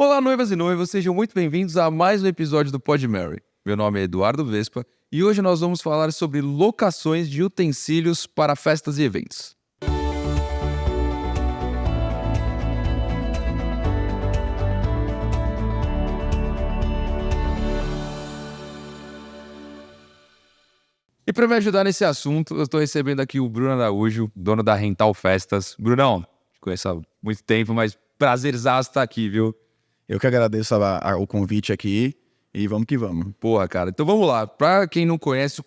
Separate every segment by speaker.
Speaker 1: Olá, noivas e noivos, sejam muito bem-vindos a mais um episódio do Pod Mary. Meu nome é Eduardo Vespa e hoje nós vamos falar sobre locações de utensílios para festas e eventos. E para me ajudar nesse assunto, eu estou recebendo aqui o Bruno Araújo, dono da Rental Festas. Brunão, te conheço há muito tempo, mas prazerzaço estar aqui, viu?
Speaker 2: Eu que agradeço o convite aqui e vamos que vamos.
Speaker 1: Porra, cara. Então vamos lá. Para quem não conhece,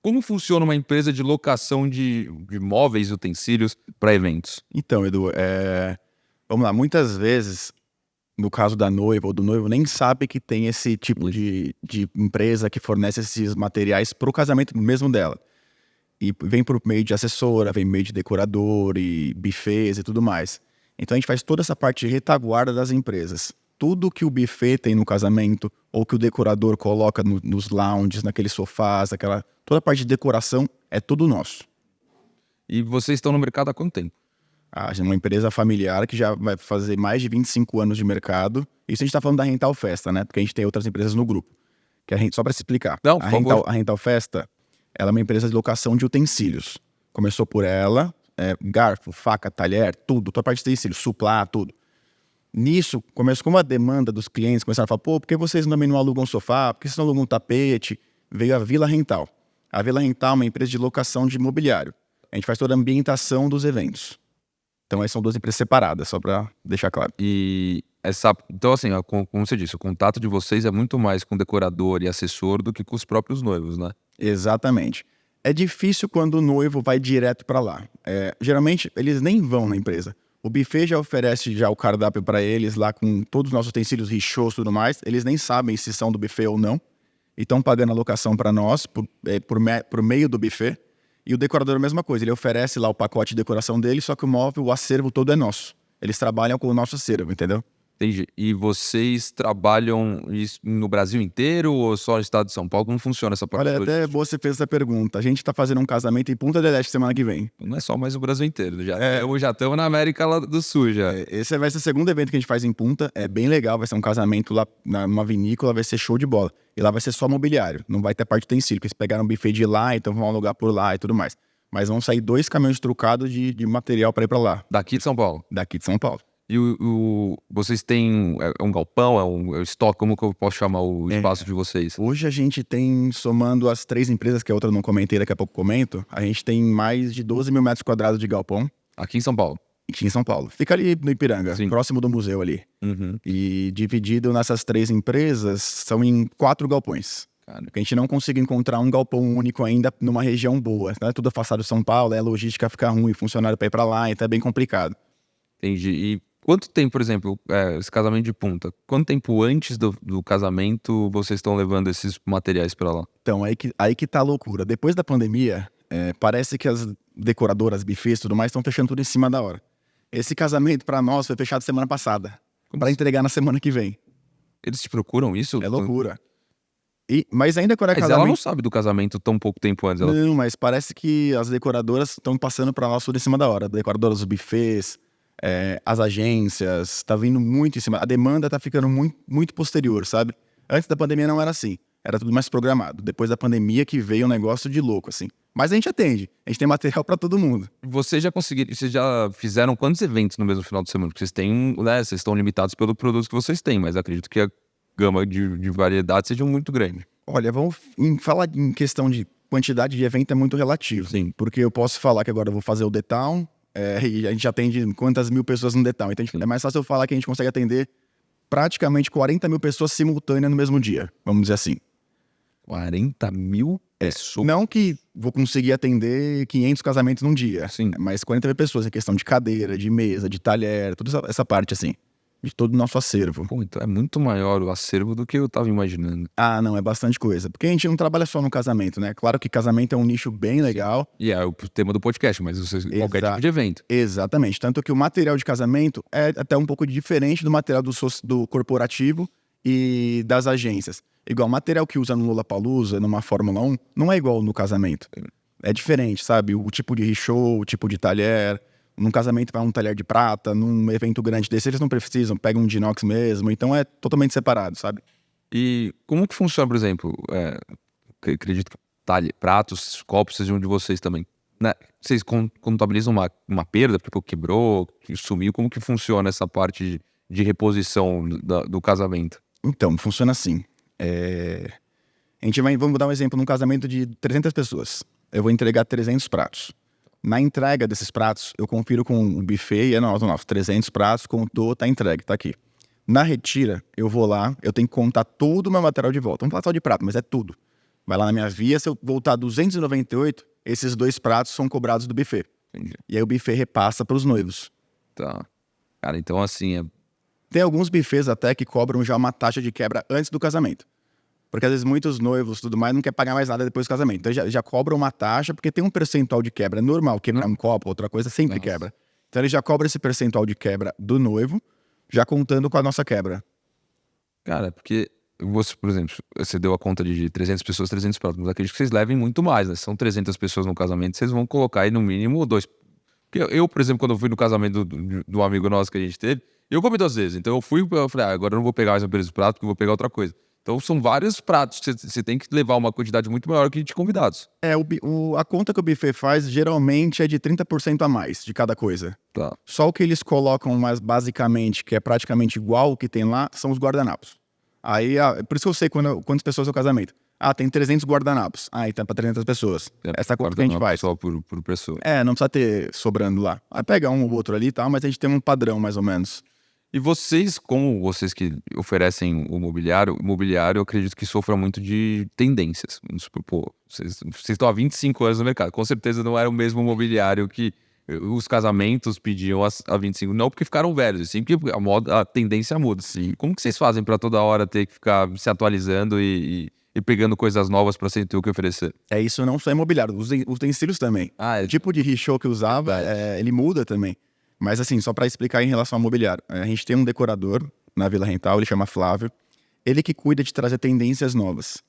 Speaker 1: como funciona uma empresa de locação de móveis e utensílios para eventos?
Speaker 2: Então, Edu, vamos lá. Muitas vezes, no caso da noiva ou do noivo, nem sabe que tem esse tipo de empresa que fornece esses materiais para o casamento mesmo dela. E vem por meio de assessora, vem por meio de decorador e buffets e tudo mais. Então a gente faz toda essa parte de retaguarda das empresas. Tudo que o buffet tem no casamento, ou que o decorador coloca nos lounges, naqueles sofás, toda a parte de decoração é tudo nosso.
Speaker 1: E vocês estão no mercado há quanto tempo?
Speaker 2: A gente é uma empresa familiar que já vai fazer mais de 25 anos de mercado. Isso a gente está falando da Rental Festa, né? Porque a gente tem outras empresas no grupo. Só para se explicar.
Speaker 1: Não, por favor.
Speaker 2: A Rental Festa, ela é uma empresa de locação de utensílios. Começou por ela, garfo, faca, talher, tudo, toda a parte de utensílios, suplá, tudo. Nisso, começou com a demanda dos clientes, começaram a falar, por que vocês também não alugam sofá? Por que vocês não alugam um tapete? Veio a Vila Rental. A Vila Rental é uma empresa de locação de imobiliário. A gente faz toda a ambientação dos eventos. Então, essas são duas empresas separadas, só para deixar claro.
Speaker 1: Então, assim, como você disse, o contato de vocês é muito mais com decorador e assessor do que com os próprios noivos, né?
Speaker 2: Exatamente. É difícil quando o noivo vai direto para lá. Geralmente, eles nem vão na empresa. O buffet já oferece o cardápio para eles, lá com todos os nossos utensílios, richôs e tudo mais. Eles nem sabem se são do buffet ou não. E estão pagando a locação para nós, por meio do buffet. E o decorador é a mesma coisa. Ele oferece lá o pacote de decoração dele, só que o móvel, o acervo todo é nosso. Eles trabalham com o nosso acervo, entendeu?
Speaker 1: Entendi. E vocês trabalham isso no Brasil inteiro ou só no estado de São Paulo? Como funciona essa parte?
Speaker 2: Olha, até você fez essa pergunta. A gente está fazendo um casamento em Punta del Este semana que vem.
Speaker 1: Não é só mais o Brasil inteiro. Já estamos na América lá do Sul, já.
Speaker 2: Esse vai ser o segundo evento que a gente faz em Punta. É bem legal, vai ser um casamento lá numa vinícola, vai ser show de bola. E lá vai ser só mobiliário, não vai ter parte de utensílio, porque eles pegaram um buffet de lá, então vão alugar por lá e tudo mais. Mas vão sair 2 caminhões trucados de material para ir para lá.
Speaker 1: Daqui de São Paulo?
Speaker 2: Daqui de São Paulo.
Speaker 1: E vocês têm um galpão, é um estoque, como que eu posso chamar o espaço de vocês?
Speaker 2: Hoje a gente tem, somando as 3 empresas, que a outra eu não comentei, daqui a pouco comento, a gente tem mais de 12 mil metros quadrados de galpão.
Speaker 1: Aqui em São Paulo?
Speaker 2: Aqui em São Paulo. Fica ali no Ipiranga, sim, próximo do museu ali.
Speaker 1: Uhum.
Speaker 2: E dividido nessas 3 empresas, são em 4 galpões. Porque a gente não consegue encontrar um galpão único ainda numa região boa. Não é tudo afastado de São Paulo, a logística fica ruim, funcionário para ir para lá, então é bem complicado.
Speaker 1: Entendi. E quanto tempo, por exemplo, esse casamento de Punta, quanto tempo antes do casamento vocês estão levando esses materiais para lá?
Speaker 2: Então, aí que tá a loucura. Depois da pandemia, parece que as decoradoras, buffets e tudo mais estão fechando tudo em cima da hora. Esse casamento para nós foi fechado semana passada, para entregar na semana que vem.
Speaker 1: Eles te procuram isso?
Speaker 2: É loucura. Mas ainda quando é
Speaker 1: casamento... ela não sabe do casamento tão pouco tempo antes.
Speaker 2: Não, mas parece que as decoradoras estão passando para nós tudo em cima da hora. Decoradoras dos buffets, as agências, tá vindo muito em cima. A demanda tá ficando muito, muito posterior, sabe? Antes da pandemia não era assim. Era tudo mais programado. Depois da pandemia que veio um negócio de louco, assim. Mas a gente atende. A gente tem material para todo mundo.
Speaker 1: Vocês já fizeram quantos eventos no mesmo final de semana? Porque vocês têm, né? Vocês estão limitados pelo produto que vocês têm, mas acredito que a gama de variedade seja muito grande.
Speaker 2: Olha, vamos falar em questão de quantidade de evento é muito relativo.
Speaker 1: Sim.
Speaker 2: Porque eu posso falar que agora eu vou fazer o The Town, e a gente atende quantas mil pessoas no The Town. Então é mais fácil eu falar que a gente consegue atender praticamente 40 mil pessoas simultâneas no mesmo dia, vamos dizer assim.
Speaker 1: 40 mil pessoas?
Speaker 2: Não que vou conseguir atender 500 casamentos num dia,
Speaker 1: sim,
Speaker 2: mas 40 mil pessoas em questão de cadeira, de mesa, de talher, toda essa parte assim. De todo o nosso acervo.
Speaker 1: Pô, então é muito maior o acervo do que eu tava imaginando.
Speaker 2: Ah, não, é bastante coisa. Porque a gente não trabalha só no casamento, né? Claro que casamento é um nicho bem legal.
Speaker 1: E é o tema do podcast, mas qualquer tipo de evento.
Speaker 2: Exatamente. Tanto que o material de casamento é até um pouco diferente do material do corporativo e das agências. Igual o material que usa no Lollapalooza, numa Fórmula 1, não é igual no casamento. É diferente, sabe? O tipo de richô, o tipo de talher, Num casamento vai um talher de prata, num evento grande desse eles não precisam, pegam um de inox mesmo, então é totalmente separado, sabe?
Speaker 1: E como que funciona, por exemplo, acredito que pratos, copos sejam de vocês também, né? Vocês contabilizam uma perda, porque quebrou, que sumiu, como que funciona essa parte de reposição do casamento?
Speaker 2: Então, funciona assim. Vamos dar um exemplo num casamento de 300 pessoas. Eu vou entregar 300 pratos. Na entrega desses pratos, eu confiro com o buffet e nossa, 300 pratos, contou, tá entregue, tá aqui. Na retira, eu vou lá, eu tenho que contar todo o meu material de volta. Vamos falar só de prato, mas é tudo. Vai lá na minha via, se eu voltar 298, esses 2 pratos são cobrados do buffet.
Speaker 1: Entendi.
Speaker 2: E aí o buffet repassa para os noivos.
Speaker 1: Tá. Cara, então assim,
Speaker 2: Tem alguns buffets até que cobram já uma taxa de quebra antes do casamento. Porque às vezes muitos noivos e tudo mais não quer pagar mais nada depois do casamento. Então já cobram uma taxa, porque tem um percentual de quebra normal. Quebrar um copo, outra coisa, sempre quebra. Então ele já cobra esse percentual de quebra do noivo, já contando com a nossa quebra.
Speaker 1: cara, porque você, por exemplo, você deu a conta de 300 pessoas, 300 pratos, mas acredito que vocês levem muito mais, né? São 300 pessoas no casamento, vocês vão colocar aí no mínimo 2. Porque eu, por exemplo, quando eu fui no casamento do amigo nosso que a gente teve, eu comi 2 vezes. Então eu falei, agora eu não vou pegar mais um pedaço de prato, porque eu vou pegar outra coisa. Então são vários pratos, você tem que levar uma quantidade muito maior que de convidados.
Speaker 2: A conta que o buffet faz geralmente é de 30% a mais de cada coisa.
Speaker 1: Tá.
Speaker 2: Só o que eles colocam mais basicamente, que é praticamente igual o que tem lá, são os guardanapos. Aí, por isso que eu sei quantas pessoas é o casamento. Tem 300 guardanapos. Então é pra 300 pessoas. Essa conta que a gente faz.
Speaker 1: Só por pessoa.
Speaker 2: Não precisa ter sobrando lá. Aí pega um ou outro ali e tal, mas a gente tem um padrão mais ou menos.
Speaker 1: E vocês, como vocês que oferecem o mobiliário, eu acredito que sofra muito de tendências. Vamos supor, pô, vocês estão há 25 anos no mercado. Com certeza não era o mesmo mobiliário que os casamentos pediam há 25. Não porque ficaram velhos, assim, porque a tendência muda.
Speaker 2: Sim.
Speaker 1: Como que vocês fazem para toda hora ter que ficar se atualizando e pegando coisas novas para sempre ter o que oferecer?
Speaker 2: Isso não só é imobiliário, os utensílios também. O tipo de richô que eu usava, ele muda também. Mas assim, só para explicar em relação ao mobiliário. A gente tem um decorador na Vila Rental, ele chama Flávio. Ele que cuida de trazer tendências novas.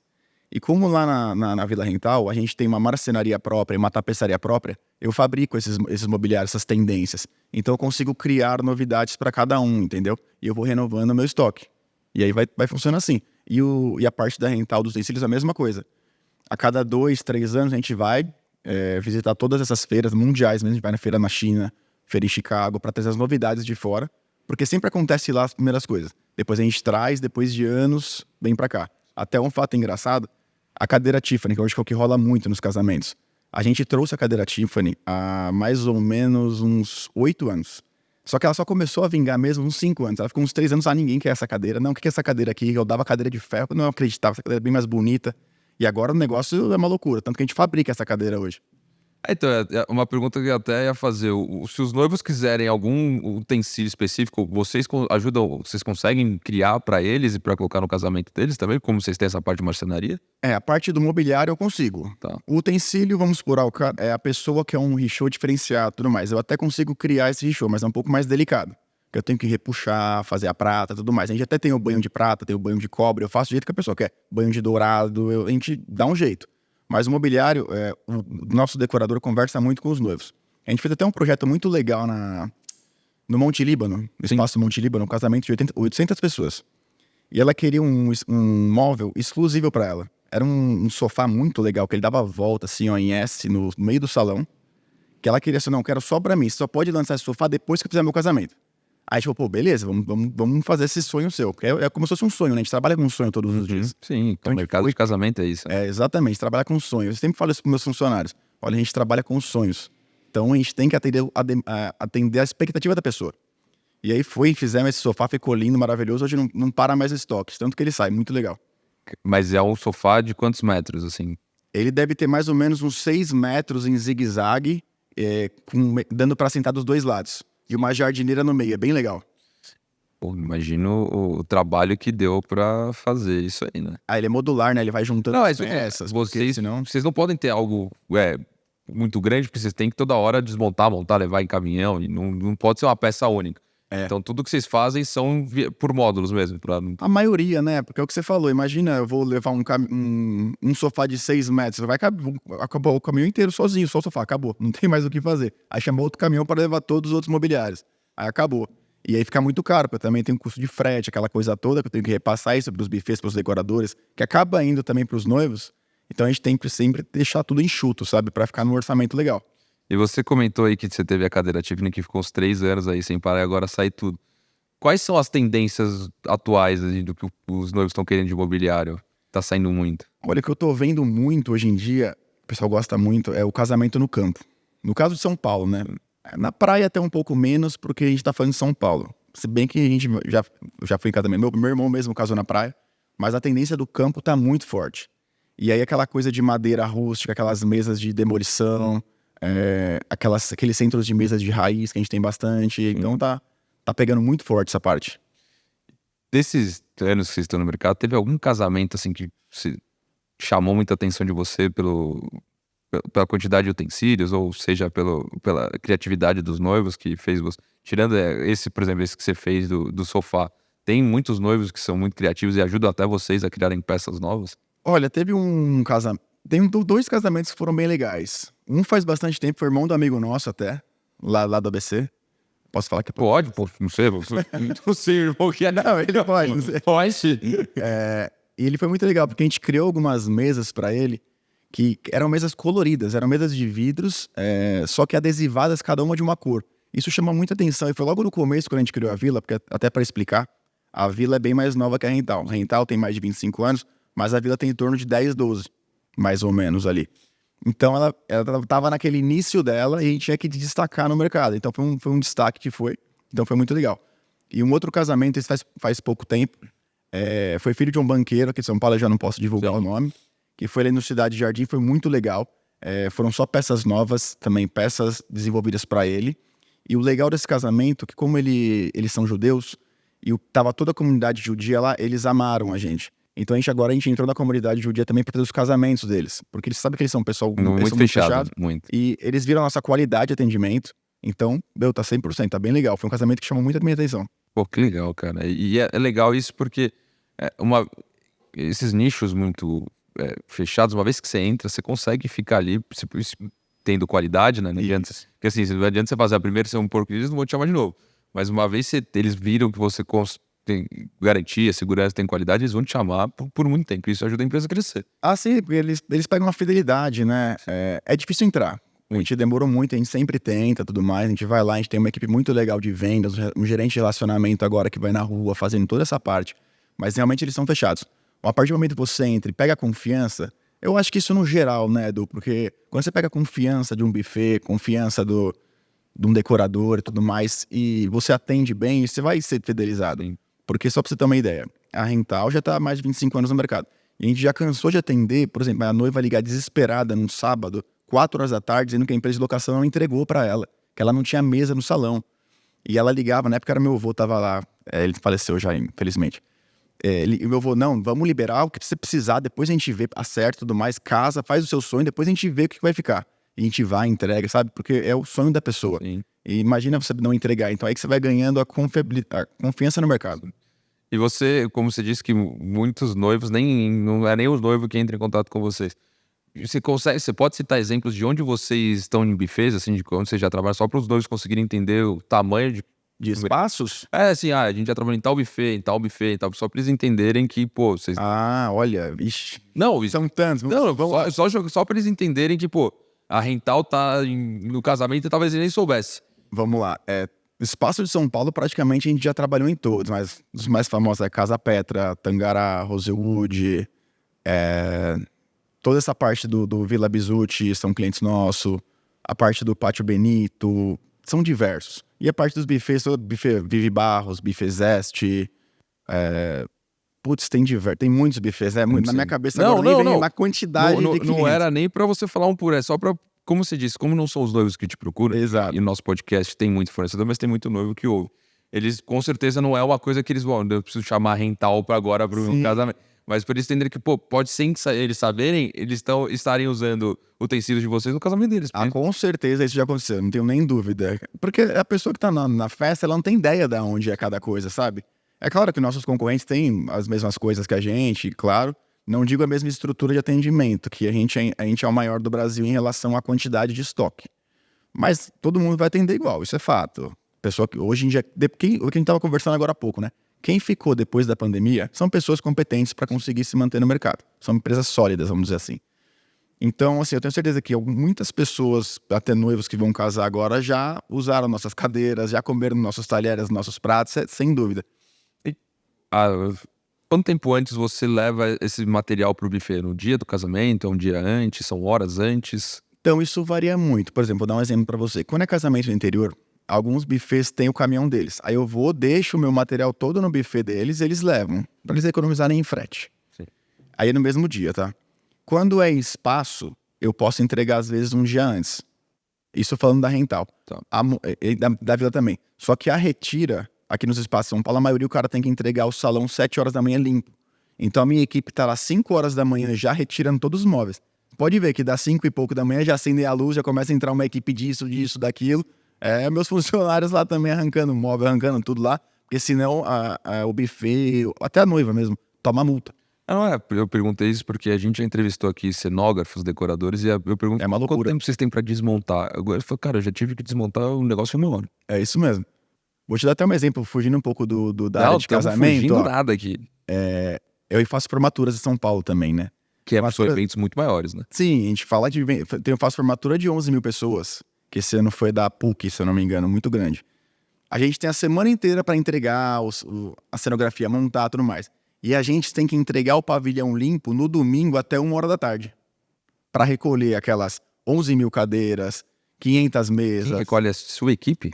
Speaker 2: E como lá na Vila Rental, a gente tem uma marcenaria própria e uma tapeçaria própria, eu fabrico esses mobiliários, essas tendências. Então eu consigo criar novidades para cada um, entendeu? E eu vou renovando o meu estoque. E aí vai funcionar assim. E a parte da Rental dos utensílios é a mesma coisa. A cada 2, 3 anos a gente vai visitar todas essas feiras mundiais mesmo. A gente vai na feira na China, feira em Chicago, para trazer as novidades de fora. Porque sempre acontece lá as primeiras coisas. Depois a gente traz, depois de anos, vem para cá. Até um fato engraçado, a cadeira Tiffany, que eu acho que é o que rola muito nos casamentos. A gente trouxe a cadeira Tiffany há mais ou menos uns 8 anos. Só que ela só começou a vingar mesmo uns 5 anos. Ela ficou uns 3 anos, ninguém quer essa cadeira. Não, o que é essa cadeira aqui? Eu dava cadeira de ferro, eu não acreditava, essa cadeira é bem mais bonita. E agora o negócio é uma loucura, tanto que a gente fabrica essa cadeira hoje.
Speaker 1: Então, é uma pergunta que eu até ia fazer. Se os noivos quiserem algum utensílio específico, vocês ajudam, vocês conseguem criar para eles e para colocar no casamento deles também? Como vocês têm essa parte de marcenaria?
Speaker 2: A parte do mobiliário eu consigo.
Speaker 1: Tá.
Speaker 2: O utensílio, vamos supor, é a pessoa que é um richô diferenciado e tudo mais. Eu até consigo criar esse richô, mas é um pouco mais delicado. Eu tenho que repuxar, fazer a prata e tudo mais. A gente até tem o banho de prata, tem o banho de cobre, eu faço do jeito que a pessoa quer. Banho de dourado, a gente dá um jeito. Mas o mobiliário, o nosso decorador conversa muito com os noivos. A gente fez até um projeto muito legal no Monte Líbano, no espaço Monte Líbano, um casamento de 800 pessoas. E ela queria um móvel exclusivo para ela. Era um sofá muito legal, que ele dava a volta, assim, ó, em S, no meio do salão. Que ela queria assim, não, quero só para mim, você só pode lançar esse sofá depois que eu fizer meu casamento. Aí a gente falou, pô, beleza, vamos fazer esse sonho seu. Porque é como se fosse um sonho, né? A gente trabalha com um sonho todos os dias.
Speaker 1: Sim, então o mercado de casamento é isso.
Speaker 2: Exatamente, a gente trabalha com sonhos. Eu sempre falo isso para meus funcionários. Olha, a gente trabalha com sonhos. Então a gente tem que atender a expectativa da pessoa. E aí fizemos esse sofá, ficou lindo, maravilhoso. Hoje não para mais estoques, tanto que ele sai, muito legal.
Speaker 1: Mas é um sofá de quantos metros, assim?
Speaker 2: Ele deve ter mais ou menos uns 6 metros em zigue-zague, dando para sentar dos 2 lados. E uma jardineira no meio, é bem legal.
Speaker 1: Pô, imagino o trabalho que deu pra fazer isso aí, né?
Speaker 2: Ele é modular, né? Ele vai juntando
Speaker 1: Não,
Speaker 2: as peças.
Speaker 1: vocês não podem ter algo muito grande, porque vocês têm que toda hora desmontar, montar, levar em caminhão, e não pode ser uma peça única. Então tudo que vocês fazem são por módulos mesmo.
Speaker 2: A maioria, né? Porque é o que você falou. Imagina, eu vou levar um sofá de 6 metros. Acabou o caminhão inteiro sozinho, só o sofá. Acabou. Não tem mais o que fazer. Aí chamou outro caminhão para levar todos os outros mobiliários. Aí acabou. E aí fica muito caro, porque eu também tenho custo de frete, aquela coisa toda, que eu tenho que repassar isso para os bufês, para os decoradores, que acaba indo também para os noivos. Então a gente tem que sempre deixar tudo enxuto, sabe? Para ficar num orçamento legal.
Speaker 1: E você comentou aí que você teve a cadeira Tiffany que ficou uns 3 anos aí sem parar e agora sai tudo. Quais são as tendências atuais assim, do que os noivos estão querendo de mobiliário? Tá saindo muito.
Speaker 2: Olha, o que eu tô vendo muito hoje em dia, o pessoal gosta muito, é o casamento no campo. No caso de São Paulo, né? Na praia até um pouco menos, porque a gente tá falando de São Paulo. Se bem que a gente já foi em casamento. Meu irmão mesmo casou na praia, mas a tendência do campo tá muito forte. E aí aquela coisa de madeira rústica, aquelas mesas de demolição, aqueles centros de mesas de raiz que a gente tem bastante. Então tá pegando muito forte essa parte.
Speaker 1: Desses anos que vocês estão no mercado, teve algum casamento assim que chamou muita atenção de você pela quantidade de utensílios, ou seja, pela criatividade dos noivos que fez você? Tirando esse, por exemplo, esse que você fez do sofá, tem muitos noivos que são muito criativos e ajudam até vocês a criarem peças novas?
Speaker 2: Olha, teve um casamento. Tem 2 casamentos que foram bem legais. Um faz bastante tempo, foi irmão do amigo nosso até, lá do ABC. Posso falar que
Speaker 1: pode? Pô, não sei. Não sei, irmão, que é.
Speaker 2: Não, ele pode. Não sei.
Speaker 1: Pode.
Speaker 2: E ele foi muito legal, porque a gente criou algumas mesas para ele, que eram mesas coloridas, eram mesas de vidros, só que adesivadas, cada uma de uma cor. Isso chama muita atenção, e foi logo no começo, quando a gente criou a Vila, porque até para explicar, a Vila é bem mais nova que a Rental. A Rental tem mais de 25 anos, mas a Vila tem em torno de 10, 12, mais ou menos ali. Então ela estava naquele início dela e a gente tinha que destacar no mercado. Então foi um destaque que foi. Então foi muito legal. E um outro casamento, esse faz pouco tempo, foi filho de um banqueiro aqui de São Paulo, eu já não posso divulgar o nome, que foi ali no Cidade Jardim, foi muito legal. Foram só peças novas, também peças desenvolvidas para ele. E o legal desse casamento, que como eles são judeus, e tava toda a comunidade judia lá, eles amaram a gente. Então agora a gente entrou na comunidade judia também para ter os casamentos deles. Porque eles sabem que eles são um pessoal
Speaker 1: muito fechado. Muito.
Speaker 2: E eles viram a nossa qualidade de atendimento. Então, tá 100%, tá bem legal. Foi um casamento que chamou muito a minha atenção.
Speaker 1: Pô, que legal, cara. E é legal isso porque esses nichos muito fechados, uma vez que você entra, você consegue ficar ali tendo qualidade, né? Não adianta, porque assim, não adianta você fazer a primeira, você é um porco, eles não vão te chamar de novo. Mas uma vez eles viram que você tem garantia, segurança, tem qualidade, eles vão te chamar por muito tempo. Isso ajuda a empresa a crescer.
Speaker 2: Ah, sim, porque eles pegam uma fidelidade, né? É difícil entrar. A gente demorou muito, a gente sempre tenta, tudo mais. A gente vai lá, a gente tem uma equipe muito legal de vendas, um gerente de relacionamento agora que vai na rua fazendo toda essa parte. Mas realmente eles são fechados. A partir do momento que você entra e pega a confiança, eu acho que isso no geral, né, Edu? Porque quando você pega a confiança de um buffet, confiança de um decorador e tudo mais, e você atende bem, você vai ser fidelizado.
Speaker 1: Sim.
Speaker 2: Porque só pra você ter uma ideia, a Rental já tá há mais de 25 anos no mercado. E a gente já cansou de atender, por exemplo, a noiva ligar desesperada num sábado, 4 horas da tarde, dizendo que a empresa de locação não entregou para ela, que ela não tinha mesa no salão. E ela ligava, na época era meu avô, tava lá, ele faleceu já, infelizmente. E meu avô, não, vamos liberar o que você precisar, depois a gente vê, acerta e tudo mais, casa, faz o seu sonho, depois a gente vê o que vai ficar. E a gente vai, entrega, sabe? Porque é o sonho da pessoa.
Speaker 1: Sim.
Speaker 2: E imagina você não entregar. Então aí que você vai ganhando a confiança no mercado.
Speaker 1: E você, como você disse que muitos noivos, não é nem os noivos que entram em contato com vocês. Você pode citar exemplos de onde vocês estão em buffets, assim, de onde vocês já trabalham, só para os noivos conseguirem entender o tamanho
Speaker 2: de espaços?
Speaker 1: Assim, a gente já trabalhou em tal buffet, só para eles entenderem que, pô, vocês...
Speaker 2: Ah, olha, ixi.
Speaker 1: Não,
Speaker 2: são tantos.
Speaker 1: Não, só para eles entenderem que, pô, a Rental tá no casamento e talvez ele nem soubesse.
Speaker 2: Vamos lá, espaço de São Paulo praticamente a gente já trabalhou em todos, mas os mais famosos é Casa Petra, Tangará, Rosewood, toda essa parte do Vila Bisutti são clientes nossos, a parte do Pátio Benito, são diversos. E a parte dos buffets, buffet Vive Barros, buffet Zeste, putz, tem muitos buffets, na minha cabeça
Speaker 1: não,
Speaker 2: agora nem vem na quantidade de clientes.
Speaker 1: Não era nem pra você falar um por só pra, como você disse, como não são os noivos que te procuram,
Speaker 2: exato.
Speaker 1: E o nosso podcast tem muito fornecedor, mas tem muito noivo que ouve. Eles, com certeza, não é uma coisa que eles vão, eu preciso chamar a Rental pra agora pro meu casamento. Mas por eles entenderem que, pô, pode sem eles saberem, eles estarem usando utensílios de vocês no casamento deles.
Speaker 2: Com certeza isso já aconteceu, não tenho nem dúvida. Porque a pessoa que tá na festa, ela não tem ideia de onde é cada coisa, sabe? É claro que nossos concorrentes têm as mesmas coisas que a gente, claro. Não digo a mesma estrutura de atendimento, que a gente é o maior do Brasil em relação à quantidade de estoque. Mas todo mundo vai atender igual, isso é fato. Pessoa que hoje em dia, o que a gente estava conversando agora há pouco, né? Quem ficou depois da pandemia são pessoas competentes para conseguir se manter no mercado. São empresas sólidas, vamos dizer assim. Então, assim, eu tenho certeza que muitas pessoas, até noivos que vão casar agora, já usaram nossas cadeiras, já comeram nossos talheres, nossos pratos, sem dúvida.
Speaker 1: Quanto tempo antes você leva esse material para o buffet? No dia do casamento? É um dia antes? São horas antes?
Speaker 2: Então, isso varia muito. Por exemplo, vou dar um exemplo para você. Quando é casamento no interior, alguns buffets têm o caminhão deles. Aí eu deixo o meu material todo no buffet deles, eles levam, para eles economizarem em frete.
Speaker 1: Sim.
Speaker 2: Aí é no mesmo dia, tá? Quando é espaço, eu posso entregar às vezes um dia antes. Isso falando da rental.
Speaker 1: Tá.
Speaker 2: Da Vila também. Só que a retira, aqui nos espaços de São Paulo, a maioria o cara tem que entregar o salão 7 horas da manhã limpo. Então a minha equipe tá lá 5 horas da manhã já retirando todos os móveis. Pode ver que dá 5 e pouco da manhã, já acendem a luz, já começa a entrar uma equipe disso, daquilo. Meus funcionários lá também arrancando móvel, arrancando tudo lá. Porque senão o buffet, até a noiva mesmo, toma multa.
Speaker 1: Eu perguntei isso porque a gente já entrevistou aqui cenógrafos, decoradores, e eu pergunto
Speaker 2: É uma loucura.
Speaker 1: Quanto tempo vocês têm pra desmontar? Agora ele falou, cara, eu já tive que desmontar um negócio em uma hora.
Speaker 2: É isso mesmo. Vou te dar até um exemplo, fugindo um pouco da área de casamento.
Speaker 1: Fugindo nada aqui.
Speaker 2: Eu faço formaturas em São Paulo também, né?
Speaker 1: Que são eventos muito maiores, né?
Speaker 2: Sim, a gente fala eu faço formatura de 11 mil pessoas, que esse ano foi da PUC, se eu não me engano, muito grande. A gente tem a semana inteira para entregar a cenografia, montar e tudo mais. E a gente tem que entregar o pavilhão limpo no domingo até 1 hora da tarde. Para recolher aquelas 11 mil cadeiras, 500 mesas.
Speaker 1: Quem recolhe a sua equipe?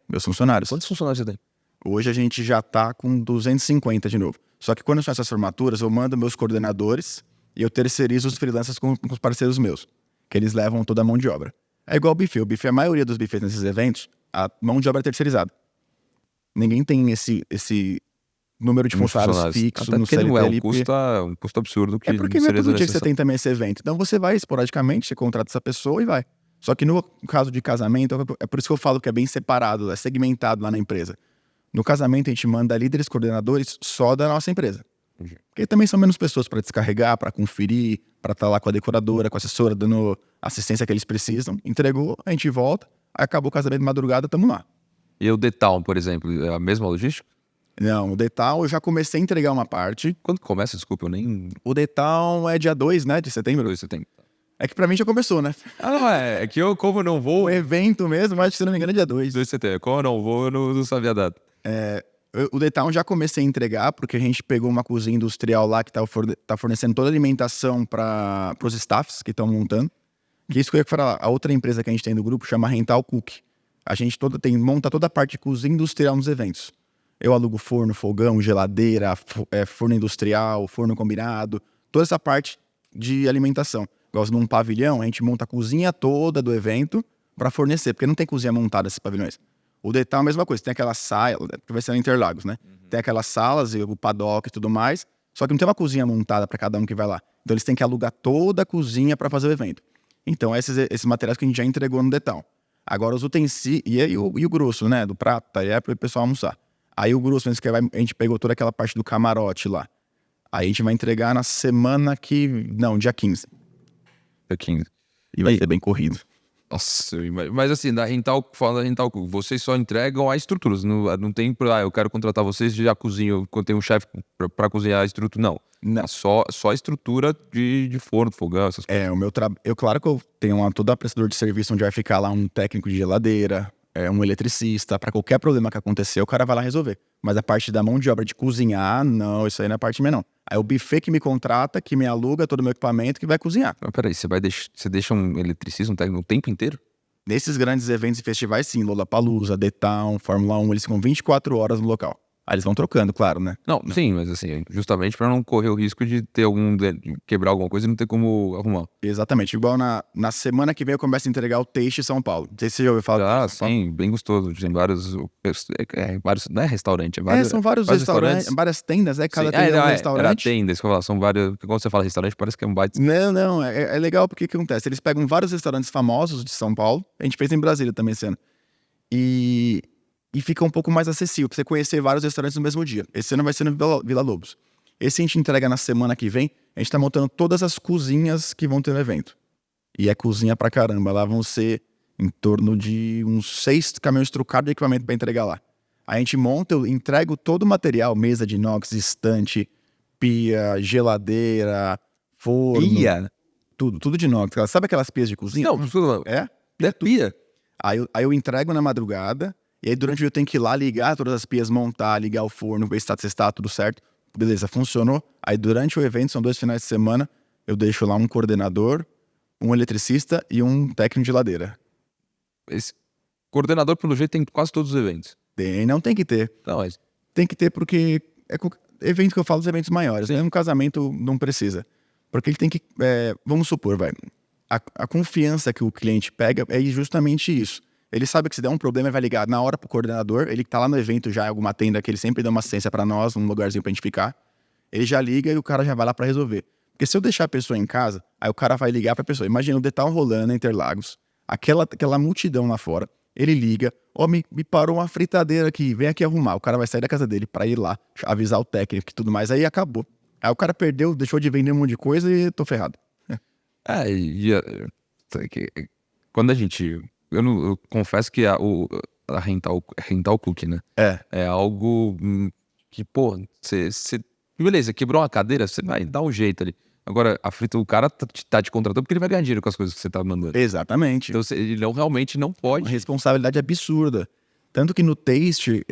Speaker 2: Meus funcionários.
Speaker 1: Quantos funcionários você tem?
Speaker 2: Hoje a gente já tá com 250 de novo. Só que quando eu faço essas formaturas, eu mando meus coordenadores e eu terceirizo os freelancers com os parceiros meus, que eles levam toda a mão de obra. É igual o buffet. O buffet, a maioria dos buffets nesses eventos, a mão de obra é terceirizada. Ninguém tem esse número de funcionários fixos no CLT.
Speaker 1: Não é um custo absurdo.
Speaker 2: É porque não é todo dia que você tem também esse evento. Então você vai esporadicamente, você contrata essa pessoa e vai. Só que no caso de casamento, é por isso que eu falo que é bem separado, é segmentado lá na empresa. No casamento, a gente manda líderes coordenadores só da nossa empresa. Porque também são menos pessoas para descarregar, para conferir, para estar lá com a decoradora, com a assessora, dando assistência que eles precisam. Entregou, a gente volta, aí acabou o casamento de madrugada, tamo lá.
Speaker 1: E o The Town, por exemplo, é a mesma logística?
Speaker 2: Não, o The Town eu já comecei a entregar uma parte.
Speaker 1: Quando começa, desculpa, eu nem...
Speaker 2: O The Town é dia 2, né, de setembro?
Speaker 1: 2 de setembro.
Speaker 2: É que pra mim já começou, né?
Speaker 1: É que eu, como eu não vou...
Speaker 2: O evento mesmo, acho que se não me engano é dia 2.
Speaker 1: 2 de setembro. Como eu não vou, eu não sabia a data.
Speaker 2: O The Town já comecei a entregar, porque a gente pegou uma cozinha industrial lá que tá fornecendo toda a alimentação para os staffs que estão montando. Que isso que eu ia falar, a outra empresa que a gente tem do grupo chama Rental Cook. A gente monta toda a parte de cozinha industrial nos eventos. Eu alugo forno, fogão, geladeira, forno industrial, forno combinado, toda essa parte de alimentação. Gosto de um pavilhão, a gente monta a cozinha toda do evento para fornecer, porque não tem cozinha montada nesses pavilhões. O The Town é a mesma coisa, tem aquela sala, que vai ser na Interlagos, né? Tem aquelas salas e o paddock e tudo mais, só que não tem uma cozinha montada para cada um que vai lá. Então eles têm que alugar toda a cozinha para fazer o evento. Então esses materiais que a gente já entregou no The Town. Agora os utensílios, e o grosso, né? Do prato, tá? É para o pessoal almoçar. Aí o grosso, a gente pegou toda aquela parte do camarote lá. Aí a gente vai entregar na semana dia 15.
Speaker 1: Dia 15.
Speaker 2: E vai ser bem corrido.
Speaker 1: Nossa, mas assim, falando da Rental, vocês só entregam a estruturas, não tem, eu quero contratar vocês, já cozinho, quando tem um chefe pra cozinhar a estrutura, não. Só a estrutura de forno, fogão, essas coisas.
Speaker 2: O meu trabalho, claro que eu tenho todo a prestador de serviço onde vai ficar lá um técnico de geladeira, um eletricista, para qualquer problema que acontecer, o cara vai lá resolver. Mas a parte da mão de obra de cozinhar, não, isso aí não é parte minha, não. Aí o buffet que me contrata, que me aluga todo o meu equipamento, que vai cozinhar.
Speaker 1: Mas peraí, você deixa um eletricista, um técnico o tempo inteiro?
Speaker 2: Nesses grandes eventos e festivais, sim, Lollapalooza, The Town, Fórmula 1, eles ficam 24 horas no local. Aí eles vão trocando, claro, né?
Speaker 1: Não, sim, mas assim, justamente pra não correr o risco de ter de quebrar alguma coisa e não ter como arrumar.
Speaker 2: Exatamente. Igual na semana que vem eu começo a entregar o Taste São Paulo. Não sei se você já ouviu falar do
Speaker 1: Ah,
Speaker 2: Taste São Paulo.
Speaker 1: sim, bem gostoso. Tem vários, não é restaurante,
Speaker 2: São vários restaurantes, várias tendas, né?
Speaker 1: Sim.
Speaker 2: Cada tenda é um
Speaker 1: Era
Speaker 2: restaurante.
Speaker 1: tenda, isso que eu falar, são vários. Porque quando você fala restaurante, parece que é um baita.
Speaker 2: Não, é legal porque o que acontece? Eles pegam vários restaurantes famosos de São Paulo, a gente fez em Brasília também esse ano, e fica um pouco mais acessível pra você conhecer vários restaurantes no mesmo dia. Esse ano vai ser no Vila Lobos. Esse a gente entrega na semana que vem, a gente tá montando todas as cozinhas que vão ter no evento. E é cozinha pra caramba, lá vão ser em torno de uns 6 caminhões trucados de equipamento pra entregar lá. A gente monta, eu entrego todo o material, mesa de inox, estante, pia, geladeira, forno,
Speaker 1: Pia?
Speaker 2: tudo de inox. Sabe aquelas pias de cozinha?
Speaker 1: Não, não
Speaker 2: É?
Speaker 1: é pia.
Speaker 2: Aí eu entrego na madrugada, e aí durante o dia eu tenho que ir lá ligar todas as pias, montar, ligar o forno, ver se está tudo certo. Beleza, funcionou. Aí durante o evento, são 2 finais de semana, eu deixo lá um coordenador, um eletricista e um técnico de ladeira.
Speaker 1: Esse coordenador, pelo jeito, tem em quase todos os eventos.
Speaker 2: Não tem que ter.
Speaker 1: Não, mas.
Speaker 2: Tem que ter porque evento que eu falo dos eventos maiores. Né? Um casamento não precisa. Porque ele tem que... vamos supor, a confiança que o cliente pega é justamente isso. Ele sabe que se der um problema, ele vai ligar na hora pro coordenador. Ele que tá lá no evento já, em alguma tenda que ele sempre dá uma assistência pra nós, um lugarzinho pra gente ficar. Ele já liga e o cara já vai lá pra resolver. Porque se eu deixar a pessoa em casa, aí o cara vai ligar pra pessoa. Imagina o detal rolando em Interlagos, aquela multidão lá fora. Ele liga, me parou uma fritadeira aqui, vem aqui arrumar. O cara vai sair da casa dele pra ir lá, avisar o técnico e tudo mais, aí acabou. Aí o cara perdeu, deixou de vender um monte de coisa e tô ferrado.
Speaker 1: Quando a gente. Eu confesso que a rental cookie, né? É algo que, pô, você. Beleza, quebrou uma cadeira, você vai dar um jeito ali. Agora, o cara tá te contratando porque ele vai ganhar dinheiro com as coisas que você tá mandando.
Speaker 2: Exatamente.
Speaker 1: Então, ele realmente não pode.
Speaker 2: Uma responsabilidade absurda. Tanto que no Taste,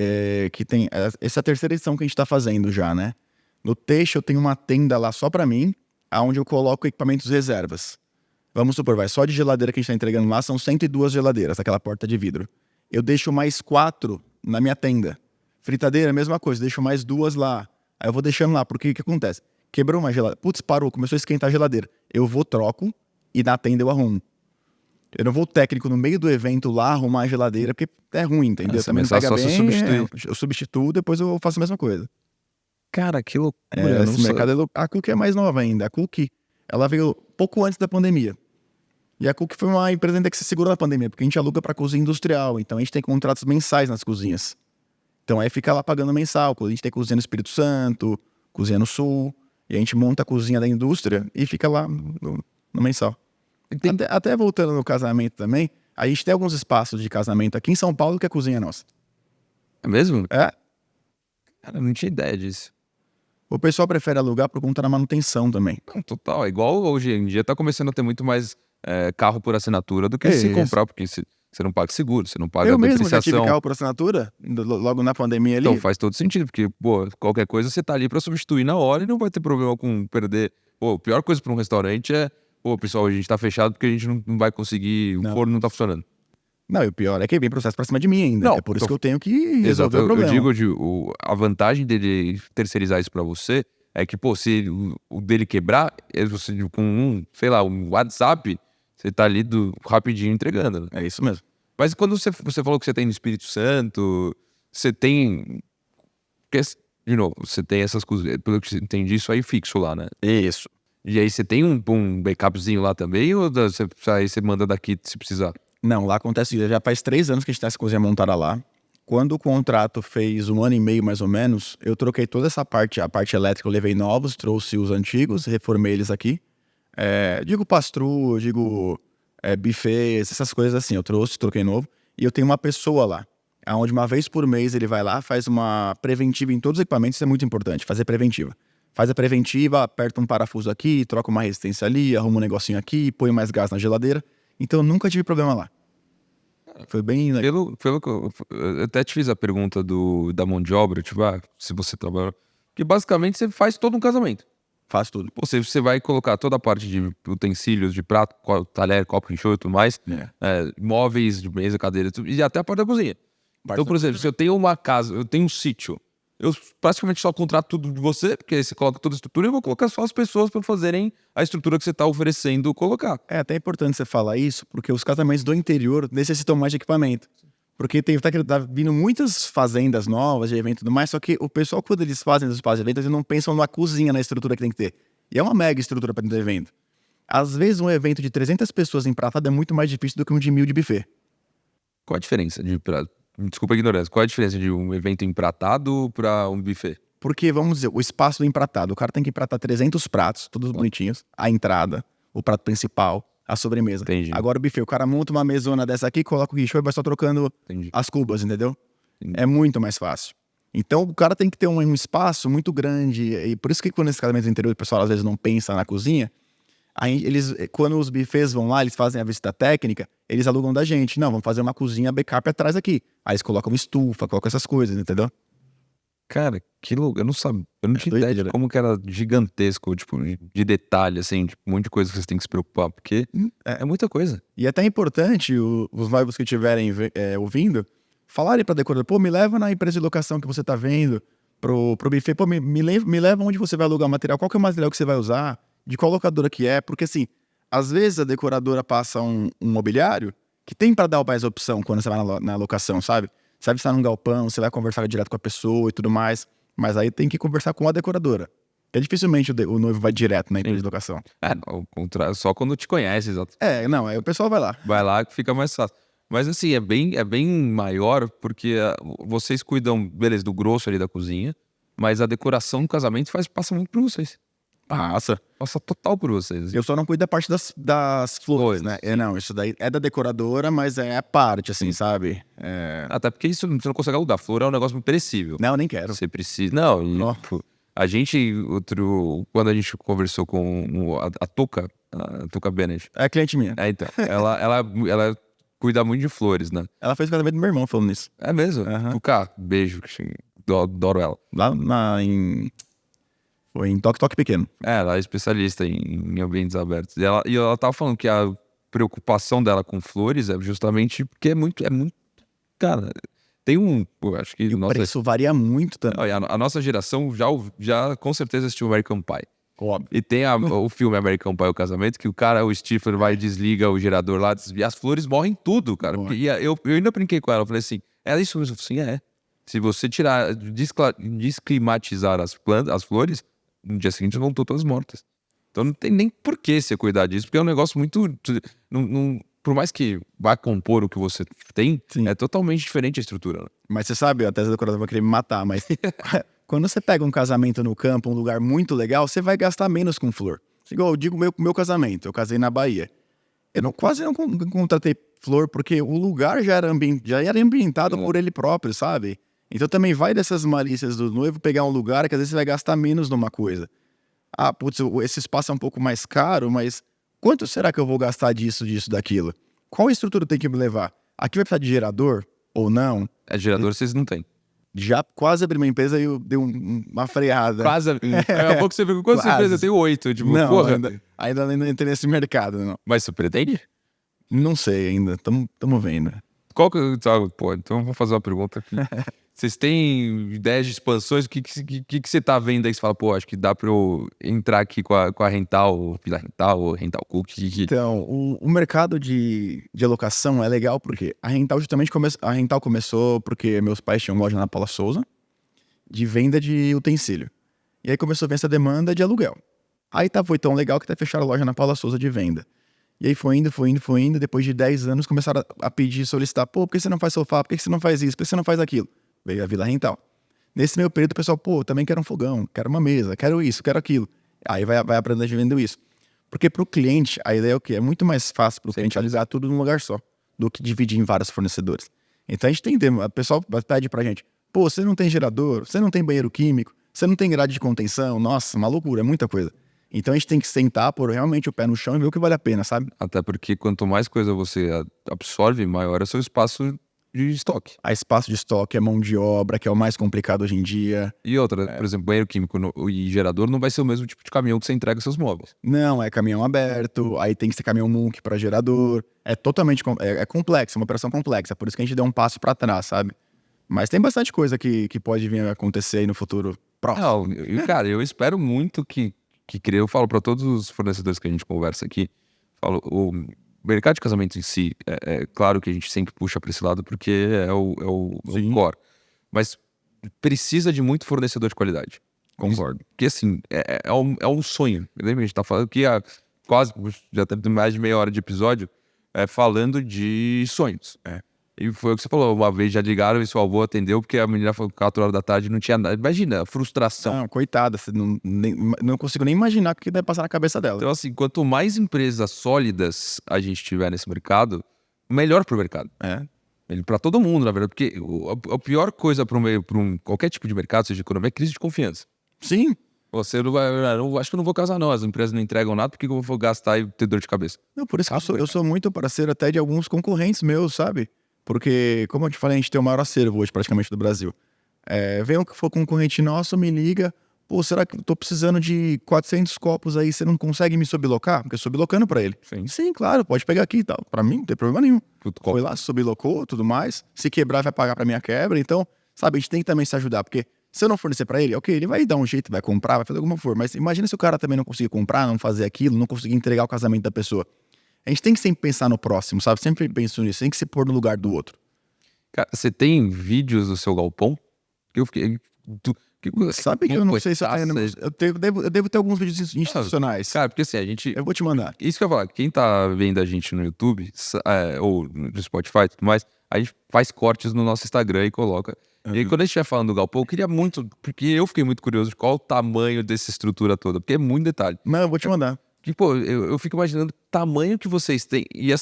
Speaker 2: que tem... Essa é a terceira edição que a gente tá fazendo já, né? No Taste eu tenho uma tenda lá só pra mim, onde eu coloco equipamentos reservas. Vamos supor, só de geladeira que a gente tá entregando lá, são 102 geladeiras, aquela porta de vidro. Eu deixo mais 4 na minha tenda. Fritadeira, mesma coisa, deixo mais 2 lá. Aí eu vou deixando lá, porque o que acontece? Quebrou uma geladeira, putz, parou, começou a esquentar a geladeira. Eu vou, troco, e na tenda eu arrumo. Eu não vou técnico no meio do evento lá arrumar a geladeira, porque é ruim, entendeu?
Speaker 1: Você
Speaker 2: Também não pega
Speaker 1: só
Speaker 2: bem,
Speaker 1: se substituir.
Speaker 2: eu substituo, depois eu faço a mesma coisa.
Speaker 1: Cara, que loucura.
Speaker 2: Esse mercado a Cookie é mais nova ainda. A Cookie, ela veio pouco antes da pandemia. E a Cookie foi uma empresa ainda que se segurou na pandemia, porque a gente aluga para cozinha industrial, então a gente tem contratos mensais nas cozinhas. Então aí fica lá pagando mensal, a gente tem cozinha no Espírito Santo, cozinha no Sul, e a gente monta a cozinha da indústria e fica lá no mensal. Até voltando no casamento também, a gente tem alguns espaços de casamento aqui em São Paulo que a cozinha é nossa.
Speaker 1: É mesmo?
Speaker 2: É.
Speaker 1: Cara, eu não tinha ideia disso.
Speaker 2: O pessoal prefere alugar por conta da manutenção também.
Speaker 1: Não, total. É igual hoje em dia tá começando a ter muito mais carro por assinatura do que se comprar, porque você não paga seguro, você não paga
Speaker 2: eu
Speaker 1: depreciação.
Speaker 2: Eu mesmo já tive carro por assinatura, logo na pandemia ali.
Speaker 1: Então faz todo sentido, porque, pô, qualquer coisa você tá ali pra substituir na hora e não vai ter problema com perder. Pô, a pior coisa pra um restaurante é, pô, pessoal, a gente tá fechado porque a gente não vai conseguir, o forno não tá funcionando.
Speaker 2: Não, e o pior é que vem processo pra cima de mim ainda.
Speaker 1: Não,
Speaker 2: é por isso que eu tenho que resolver o problema.
Speaker 1: Eu digo, a vantagem dele terceirizar isso pra você é que, pô, se o dele quebrar, você com um WhatsApp, você tá ali rapidinho entregando. Né?
Speaker 2: É isso mesmo.
Speaker 1: Mas quando você falou que você tem no Espírito Santo, você tem... De novo, você tem essas coisas, pelo que eu entendi, isso aí fixo lá, né?
Speaker 2: Isso.
Speaker 1: E aí você tem um backupzinho lá também, ou aí você manda daqui se precisar?
Speaker 2: Não, lá acontece isso. Já faz 3 anos que a gente tem essa cozinha montada lá. Quando o contrato fez 1 ano e meio, mais ou menos, eu troquei toda essa parte, a parte elétrica eu levei novos, trouxe os antigos, reformei eles aqui. Digo pastrua, digo buffet, essas coisas assim, eu trouxe, troquei novo. E eu tenho uma pessoa lá, onde uma vez por mês ele vai lá, faz uma preventiva em todos os equipamentos, isso é muito importante, fazer preventiva. Faz a preventiva, aperta um parafuso aqui, troca uma resistência ali, arruma um negocinho aqui, põe mais gás na geladeira. Então eu nunca tive problema lá. Foi bem legal.
Speaker 1: Pelo que eu até te fiz a pergunta da mão de obra, tipo, se você trabalha... Que basicamente você faz todo um casamento.
Speaker 2: Faz tudo.
Speaker 1: Você vai colocar toda a parte de utensílios, de prato, talher, copo, enxoto e tudo mais, móveis de mesa, cadeira, e até a parte da cozinha. Então, por exemplo, se eu tenho uma casa, eu tenho um sítio, eu praticamente só contrato tudo de você, porque aí você coloca toda a estrutura e eu vou colocar só as pessoas para fazerem a estrutura que você está oferecendo colocar.
Speaker 2: É até importante você falar isso, porque os casamentos do interior necessitam mais de equipamento. Porque tá vindo muitas fazendas novas de evento e tudo mais, só que o pessoal, quando eles fazem os espaços de evento, eles não pensam na cozinha, na estrutura que tem que ter. E é uma mega estrutura para dentro do evento. Às vezes, um evento de 300 pessoas empratado é muito mais difícil do que um de 1000 de buffet.
Speaker 1: Qual a diferença de desculpa a ignorância, qual a diferença de um evento empratado para um buffet?
Speaker 2: Porque, vamos dizer, o espaço do empratado, o cara tem que empratar 300 pratos, todos bonitinhos, a entrada, o prato principal, a sobremesa.
Speaker 1: Entendi.
Speaker 2: Agora o buffet, o cara monta uma mesona dessa aqui, coloca o guichô e vai só trocando
Speaker 1: Entendi.
Speaker 2: as cubas, entendeu?
Speaker 1: Entendi.
Speaker 2: É muito mais fácil. Então o cara tem que ter um espaço muito grande, e por isso que quando esse casamento interior o pessoal às vezes não pensa na cozinha, aí quando os buffets vão lá, eles fazem a visita técnica, eles alugam da gente. Não, vamos fazer uma cozinha backup atrás aqui. Aí eles colocam estufa, colocam essas coisas, entendeu?
Speaker 1: Cara, que louco, eu não sabia, eu não tinha ideia de
Speaker 2: doideira.
Speaker 1: como que era gigantesco, tipo, de detalhe, assim, tipo, um monte de coisa que vocês têm que se preocupar, porque é muita coisa.
Speaker 2: E é até importante os noivos que estiverem ouvindo falarem pra decorador, pô, me leva na empresa de locação que você tá vendo, pro buffet, pô, me leva onde você vai alugar o material, qual que é o material que você vai usar, de qual locadora que é, porque assim, às vezes a decoradora passa um mobiliário que tem pra dar mais opção quando você vai na locação, sabe? Sabe, você tá num galpão, você vai conversar direto com a pessoa e tudo mais, mas aí tem que conversar com a decoradora. Porque dificilmente o noivo vai direto na empresa de locação.
Speaker 1: Ao contrário, só quando te conhece, exato.
Speaker 2: Não, aí o pessoal vai lá.
Speaker 1: Vai lá que fica mais fácil. Mas assim, é bem maior, porque vocês cuidam, beleza, do grosso ali da cozinha, mas a decoração do casamento passa muito por vocês.
Speaker 2: Passa.
Speaker 1: Passa total por vocês.
Speaker 2: Eu só não cuido da parte das flores, né? Não, isso daí é da decoradora, mas é a parte, assim, sabe?
Speaker 1: Até porque isso você não consegue alugar. Flor é um negócio muito perecível.
Speaker 2: Não, nem quero.
Speaker 1: Você precisa. Não,
Speaker 2: Ó.
Speaker 1: a gente, quando a gente conversou com a Tuca Bennett.
Speaker 2: É cliente minha.
Speaker 1: Então, ela cuida muito de flores, né?
Speaker 2: Ela fez o casamento do meu irmão falando nisso.
Speaker 1: É mesmo?
Speaker 2: Aham.
Speaker 1: Tuca, beijo. Adoro ela.
Speaker 2: Lá foi em Toque Pequeno.
Speaker 1: Ela é especialista em ambientes abertos. E ela tava falando que a preocupação dela com flores é justamente porque é muito. Cara, tem pô, acho que.
Speaker 2: E o preço varia muito também.
Speaker 1: A nossa geração já com certeza assistiu American Pie.
Speaker 2: Óbvio.
Speaker 1: E tem o filme American Pie, o casamento, que o Stifler vai e desliga o gerador lá, e as flores morrem tudo, cara. E eu ainda brinquei com ela, eu falei assim, é isso mesmo? Eu falei assim, é. Se você desclimatizar as flores, no dia seguinte vão todas mortas. Então não tem nem por que você cuidar disso, porque é um negócio muito... por mais que vá compor o que você tem,
Speaker 2: Sim.
Speaker 1: é totalmente diferente a estrutura. Né?
Speaker 2: Mas você sabe, até a decoradora vai querer me matar, mas quando você pega um casamento no campo, um lugar muito legal, você vai gastar menos com flor. Igual eu digo meu casamento, eu casei na Bahia. Eu quase não contratei flor, porque o lugar já era ambientado por ele próprio, sabe? Então também vai dessas malícias do noivo pegar um lugar que às vezes você vai gastar menos numa coisa. Ah, putz, esse espaço é um pouco mais caro, mas quanto será que eu vou gastar disso, daquilo? Qual estrutura tem que me levar? Aqui vai precisar de gerador ou não?
Speaker 1: Gerador vocês não têm.
Speaker 2: Já quase abri uma empresa e eu dei uma freada.
Speaker 1: Quase. É pouco você viu. Quantas empresas? Eu tenho 8. Tipo,
Speaker 2: não,
Speaker 1: porra.
Speaker 2: ainda não entrei nesse mercado, não.
Speaker 1: Mas você pretende?
Speaker 2: Não sei ainda, tamo vendo.
Speaker 1: Qual que... Pô, então eu vou fazer uma pergunta aqui. Vocês têm ideias de expansões? O que você tá vendo aí que você fala, pô, acho que dá pra eu entrar aqui com a Rental, Vila Rental, ou Rental Cook?
Speaker 2: Então, o mercado de alocação é legal porque a Rental justamente começou porque meus pais tinham loja na Paula Souza de venda de utensílio. E aí começou a vir essa demanda de aluguel. Aí foi tão legal que até fecharam a loja na Paula Souza de venda. E aí foi indo, depois de 10 anos começaram a pedir, solicitar, pô, por que você não faz sofá? Por que você não faz isso? Por que você não faz aquilo? Veio a Vila Rental. Nesse meio período o pessoal, pô, também quero um fogão, quero uma mesa, quero isso, quero aquilo. Aí vai aprendendo isso. Porque pro cliente, a ideia é o quê? É muito mais fácil pro cliente alugar tudo num lugar só, do que dividir em vários fornecedores. Então a gente tem, o pessoal pede pra gente, pô, você não tem gerador, você não tem banheiro químico, você não tem grade de contenção, nossa, uma loucura, é muita coisa. Então a gente tem que sentar, pôr realmente o pé no chão e ver o que vale a pena, sabe?
Speaker 1: Até porque quanto mais coisa você absorve, maior é o seu espaço de estoque.
Speaker 2: A espaço de estoque, é mão de obra, que é o mais complicado hoje em dia.
Speaker 1: E outra, por exemplo, banheiro químico e gerador não vai ser o mesmo tipo de caminhão que você entrega seus móveis.
Speaker 2: Não, é caminhão aberto, aí tem que ser caminhão MUNC para gerador. É totalmente complexo, é uma operação complexa. Por isso que a gente deu um passo para trás, sabe? Mas tem bastante coisa que pode vir a acontecer aí no futuro próximo.
Speaker 1: Não, cara, eu espero muito que crie. Eu falo para todos os fornecedores que a gente conversa aqui, falo, o mercado de casamento em si, é claro que a gente sempre puxa para esse lado porque é o
Speaker 2: Sim.
Speaker 1: core. Mas precisa de muito fornecedor de qualidade.
Speaker 2: Concordo.
Speaker 1: Porque assim, é um sonho. Lembra que a gente tá falando que há quase, já tem mais de meia hora de episódio, falando de sonhos. E foi o que você falou, uma vez já ligaram e seu avô atendeu porque a menina falou que 4 horas da tarde não tinha nada. Imagina, a frustração.
Speaker 2: Não, coitada, você não consigo nem imaginar o que deve passar na cabeça dela.
Speaker 1: Então assim, quanto mais empresas sólidas a gente tiver nesse mercado, melhor pro mercado. Para todo mundo, na verdade, porque a pior coisa para qualquer tipo de mercado, seja economia, é crise de confiança.
Speaker 2: Sim.
Speaker 1: Você não vai, acho que eu não vou casar não, as empresas não entregam nada, por que eu vou gastar e ter dor de cabeça?
Speaker 2: Não, por isso que eu sou muito parceiro até de alguns concorrentes meus, sabe? Porque, como eu te falei, a gente tem o maior acervo hoje praticamente do Brasil. Vem um que for concorrente nosso, me liga, pô, será que eu tô precisando de 400 copos aí, você não consegue me subloccar? Porque eu sou bilocando pra ele. Sim, claro, pode pegar aqui e tal. Pra mim, não tem problema nenhum. Foi lá, sublocou, tudo mais. Se quebrar, vai pagar pra minha quebra. Então, sabe, a gente tem que também se ajudar, porque se eu não fornecer pra ele, ok, ele vai dar um jeito, vai comprar, vai fazer alguma forma. Mas imagina se o cara também não conseguir comprar, não fazer aquilo, não conseguir entregar o casamento da pessoa. A gente tem que sempre pensar no próximo, sabe? Sempre penso nisso, tem que se pôr no lugar do outro.
Speaker 1: Cara, você tem vídeos do seu galpão? Eu fiquei...
Speaker 2: Sabe que eu não sei se eu tenho... Eu devo ter alguns vídeos institucionais.
Speaker 1: Cara, porque assim, a gente...
Speaker 2: Eu vou te mandar.
Speaker 1: Isso que eu ia falar, quem tá vendo a gente no YouTube, ou no Spotify e tudo mais, a gente faz cortes no nosso Instagram e coloca. E aí, quando a gente estiver falando do galpão, eu queria muito, porque eu fiquei muito curioso de qual o tamanho dessa estrutura toda, porque é muito detalhe.
Speaker 2: Não, eu vou te mandar.
Speaker 1: Que, pô, eu fico imaginando o tamanho que vocês têm e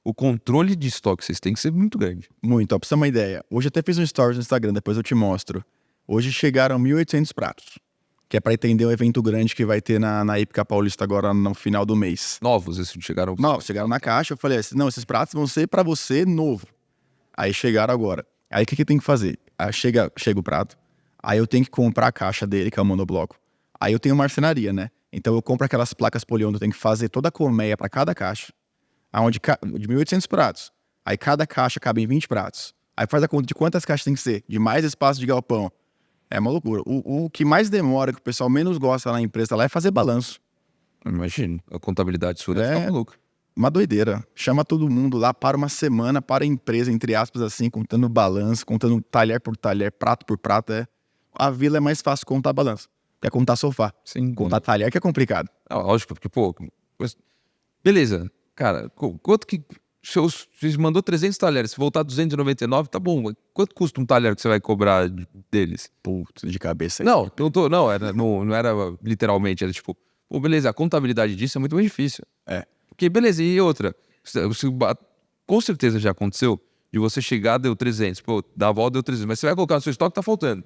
Speaker 1: o controle de estoque que vocês têm que ser muito grande.
Speaker 2: Muito, ó, pra você ter uma ideia. Hoje até fiz um stories no Instagram, depois eu te mostro. Hoje chegaram 1.800 pratos, que é pra atender um evento grande que vai ter na Hípica Paulista agora no final do mês.
Speaker 1: Novos, esses chegaram...
Speaker 2: Não, chegaram na caixa, eu falei assim, não, esses pratos vão ser pra você novo. Aí chegaram agora. Aí o que tem que fazer? Aí chega o prato, aí eu tenho que comprar a caixa dele, que é o monobloco. Aí eu tenho marcenaria, né? Então eu compro aquelas placas poliômetro, eu tenho que fazer toda a colmeia pra cada caixa, de 1.800 pratos. Aí cada caixa cabe em 20 pratos. Aí faz a conta de quantas caixas tem que ser, de mais espaço de galpão. É uma loucura. O que mais demora, que o pessoal menos gosta lá na empresa lá, é fazer balanço.
Speaker 1: Imagino, a contabilidade sua deve ficar maluca.
Speaker 2: Uma doideira. Chama todo mundo lá, para uma semana, para a empresa, entre aspas, assim, contando balanço, contando talher por talher, prato por prato. A vila é mais fácil contar balanço, que é contar sofá.
Speaker 1: Sim.
Speaker 2: Contar talher que é complicado.
Speaker 1: Lógico, porque, pô... Beleza, cara, quanto que... Você mandou 300 talheres, se voltar 299, tá bom. Quanto custa um talher que você vai cobrar deles?
Speaker 2: Putz, de cabeça.
Speaker 1: Não, não era literalmente, era tipo... Pô, beleza, a contabilidade disso é muito mais difícil. Porque, beleza, e outra? Com certeza já aconteceu de você chegar, deu 300, pô, da volta deu 300, mas você vai colocar no seu estoque, tá faltando.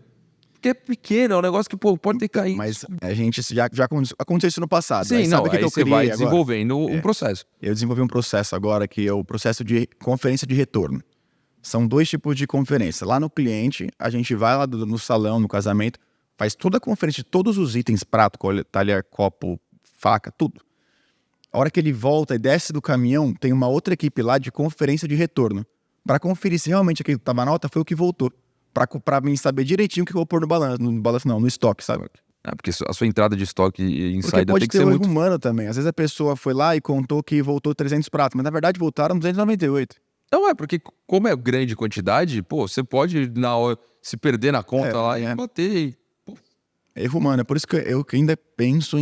Speaker 1: Porque é pequeno, é um negócio que, pô, pode ter caído.
Speaker 2: Mas a gente já aconteceu isso no passado.
Speaker 1: Sim,
Speaker 2: sabe o que eu
Speaker 1: você
Speaker 2: criei
Speaker 1: vai
Speaker 2: agora?
Speaker 1: desenvolvendo um processo.
Speaker 2: Eu desenvolvi um processo agora que é o processo de conferência de retorno. São 2 tipos de conferência. Lá no cliente, a gente vai lá no salão, no casamento, faz toda a conferência de todos os itens, prato, talher, copo, faca, tudo. A hora que ele volta e desce do caminhão, tem uma outra equipe lá de conferência de retorno. Para conferir se realmente aquilo que estava na nota foi o que voltou. Pra mim saber direitinho o que eu vou pôr no estoque, sabe?
Speaker 1: Porque a sua entrada de estoque em
Speaker 2: Porque
Speaker 1: saída
Speaker 2: pode
Speaker 1: tem que
Speaker 2: ter
Speaker 1: ser
Speaker 2: um
Speaker 1: muito...
Speaker 2: erro humano também. Às vezes a pessoa foi lá e contou que voltou 300 pratos, mas na verdade voltaram 298.
Speaker 1: Não, porque como é grande quantidade, pô, você pode na hora se perder na conta lá e bater.
Speaker 2: Erro humano. É por isso que eu ainda penso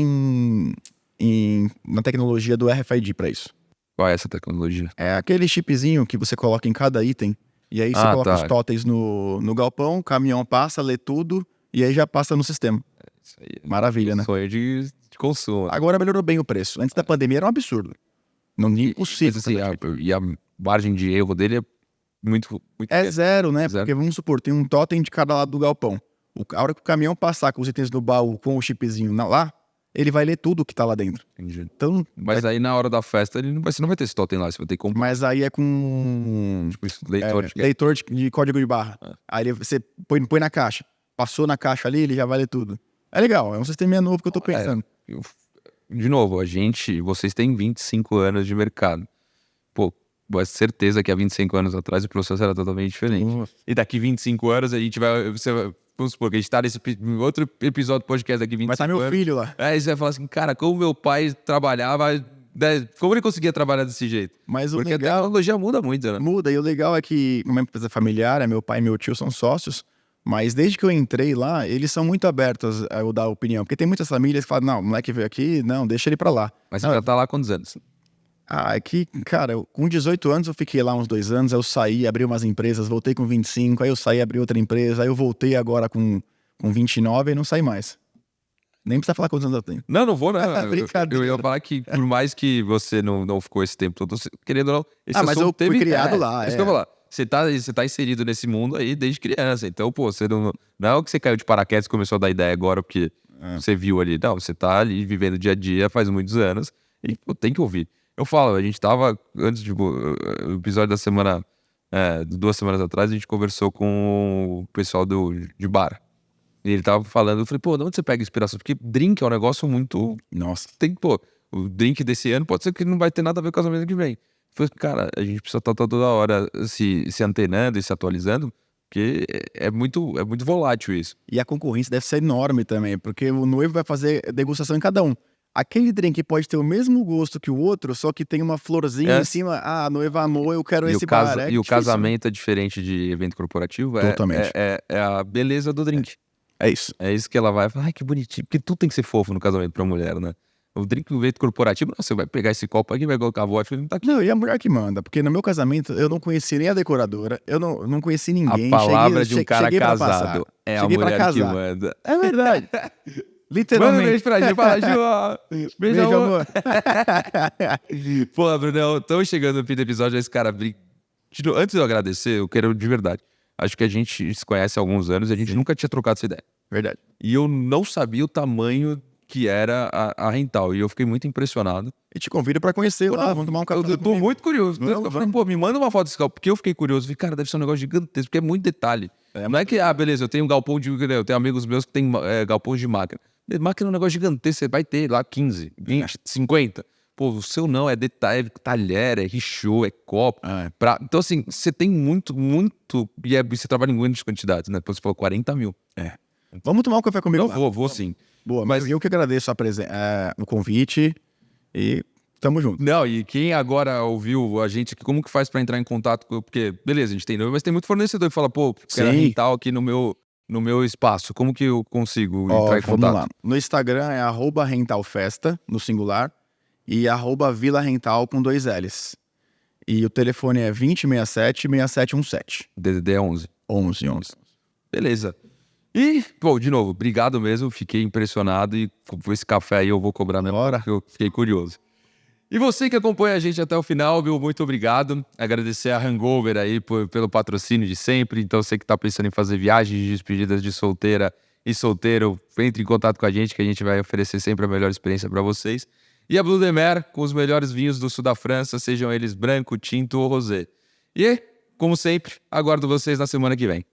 Speaker 2: na tecnologia do RFID para isso.
Speaker 1: Qual é essa tecnologia?
Speaker 2: É aquele chipzinho que você coloca em cada item. E aí você coloca os totens no galpão, o caminhão passa, lê tudo e aí já passa no sistema.
Speaker 1: Isso aí
Speaker 2: Maravilha, né?
Speaker 1: Sonho de consumo.
Speaker 2: Agora melhorou bem o preço. Antes da pandemia era um absurdo. Não é impossível.
Speaker 1: E a margem de erro dele é muito
Speaker 2: é zero, né?
Speaker 1: Zero.
Speaker 2: Porque vamos supor, tem um totem de cada lado do galpão. A hora que o caminhão passar com os itens do baú com o chipzinho lá, ele vai ler tudo que tá lá dentro.
Speaker 1: Entendi.
Speaker 2: Então,
Speaker 1: mas aí na hora da festa você não vai ter esse totem lá, você vai ter que comprar.
Speaker 2: Mas aí é com
Speaker 1: Tipo, leitor,
Speaker 2: leitor de código de barra. Aí você põe na caixa. Passou na caixa ali, ele já vai ler tudo. É legal, é um sisteminha novo que eu tô pensando.
Speaker 1: De novo, vocês têm 25 anos de mercado. Pô, Mas certeza que há 25 anos atrás o processo era totalmente diferente. E daqui 25 anos a gente vai... Vamos supor que a gente tá nesse outro episódio do podcast daqui 25
Speaker 2: Vai estar
Speaker 1: anos.
Speaker 2: meu filho lá.
Speaker 1: Aí você vai falar assim, cara, como meu pai trabalhava... né, como ele conseguia trabalhar desse jeito?
Speaker 2: Mas o
Speaker 1: Porque a
Speaker 2: legal...
Speaker 1: tecnologia muda muito, né?
Speaker 2: Muda, e o legal é que, uma empresa familiar, meu pai e meu tio são sócios, mas desde que eu entrei lá, eles são muito abertos a eu dar opinião. Porque tem muitas famílias que falam, não, o moleque veio aqui, não, deixa ele pra lá.
Speaker 1: Mas você
Speaker 2: Não,
Speaker 1: já tá lá há quantos anos?
Speaker 2: é que, cara, com 18 anos eu fiquei lá uns 2 anos, eu saí, abri umas empresas, voltei com 25, aí eu saí, abri outra empresa, aí eu voltei agora com 29 e não saí mais. Nem precisa falar quantos anos eu tenho.
Speaker 1: Não vou, né?
Speaker 2: Brincadeira.
Speaker 1: Eu ia falar que, por mais que você não ficou esse tempo todo, querendo ou não, esse
Speaker 2: mas
Speaker 1: assunto
Speaker 2: eu fui criado lá,
Speaker 1: Isso que eu ia falar. Você tá inserido nesse mundo aí desde criança. Então, pô, você não é que você caiu de paraquedas e começou a dar ideia agora porque você viu ali. Não, você tá ali vivendo o dia a dia faz muitos anos e pô, tem que ouvir. Eu falo, a gente tava, antes, tipo, o episódio da semana, 2 semanas atrás, a gente conversou com o pessoal de bar. E ele tava falando, eu falei, pô, de onde você pega inspiração? Porque drink é um negócio muito...
Speaker 2: Nossa.
Speaker 1: Pô, o drink desse ano pode ser que não vai ter nada a ver com o casamento que vem. Eu falei, cara, a gente precisa estar toda hora se antenando e se atualizando, porque é muito volátil isso.
Speaker 2: E a concorrência deve ser enorme também, porque o noivo vai fazer degustação em cada um. Aquele drink pode ter o mesmo gosto que o outro, só que tem uma florzinha em cima. Ah, a noiva amou, eu quero esse bar.
Speaker 1: E o
Speaker 2: difícil,
Speaker 1: casamento é diferente de evento corporativo.
Speaker 2: Totalmente.
Speaker 1: É a beleza do drink.
Speaker 2: É isso.
Speaker 1: É isso que ela vai falar, ai, que bonitinho. Porque tudo tem que ser fofo no casamento pra mulher, né? O drink no evento corporativo, não, você vai pegar esse copo aqui, vai colocar a vodka e não tá aqui.
Speaker 2: Não, e a mulher que manda, porque no meu casamento eu não conheci nem a decoradora, eu não conheci ninguém.
Speaker 1: A palavra de um cara
Speaker 2: cheguei pra
Speaker 1: casado
Speaker 2: passar.
Speaker 1: é a
Speaker 2: Cheguei pra
Speaker 1: mulher que
Speaker 2: casar.
Speaker 1: manda.
Speaker 2: É verdade.
Speaker 1: Manda um
Speaker 2: Literalmente.
Speaker 1: beijo pra gente, fala, Ju, beijo,
Speaker 2: Beijo,
Speaker 1: amor.
Speaker 2: amor.
Speaker 1: Pô, Brunão, estamos chegando no fim do episódio, esse cara... Antes de eu agradecer, eu quero de verdade. Acho que a gente se conhece há alguns anos e a gente nunca tinha trocado essa ideia.
Speaker 2: Verdade.
Speaker 1: E eu não sabia o tamanho que era a Rental. E eu fiquei muito impressionado.
Speaker 2: E te convido pra conhecer lá, vamos tomar um café.
Speaker 1: Eu tô muito curioso.
Speaker 2: Vamos,
Speaker 1: Eu falei, pô, me manda uma foto desse galpão. Porque eu fiquei curioso. Falei, cara, deve ser um negócio gigantesco, porque é muito detalhe. Não é que, beleza, eu tenho um galpão de... Eu tenho amigos meus que têm galpões de máquina. Máquina é um negócio gigantesco, você vai ter lá 15, 20, 50. Pô, o seu não, é detalhe, é talher, é richô, é copo. Então, assim, você tem muito... E você trabalha em grandes quantidades, né? Você falou 40 mil.
Speaker 2: Vamos tomar um café comigo
Speaker 1: Eu
Speaker 2: lá.
Speaker 1: vou sim.
Speaker 2: Boa,
Speaker 1: Mas-
Speaker 2: mas eu que agradeço o convite e tamo junto.
Speaker 1: Não, e quem agora ouviu a gente, como que faz pra entrar em contato? Porque, beleza, a gente tem noivo, mas tem muito fornecedor que fala, pô, quero
Speaker 2: Sim.
Speaker 1: rental aqui no meu espaço. Como que eu consigo
Speaker 2: Ó,
Speaker 1: entrar em
Speaker 2: vamos
Speaker 1: contato?
Speaker 2: lá. No Instagram é @rentalfesta, no singular, e @vilarental com 2 L's. E o telefone é 2067-6717.
Speaker 1: DDD é 11.
Speaker 2: 11.
Speaker 1: Beleza. E, pô, de novo, obrigado mesmo. Fiquei impressionado e com esse café aí eu vou cobrar mesmo,
Speaker 2: Bora.
Speaker 1: porque eu fiquei curioso. E você que acompanha a gente até o final, viu? Muito obrigado. Agradecer a Hangover aí pelo patrocínio de sempre. Então, você que tá pensando em fazer viagens de despedidas de solteira e solteiro, entre em contato com a gente que a gente vai oferecer sempre a melhor experiência para vocês. E a Blue de Mer, com os melhores vinhos do sul da França, sejam eles branco, tinto ou rosé. E, como sempre, aguardo vocês na semana que vem.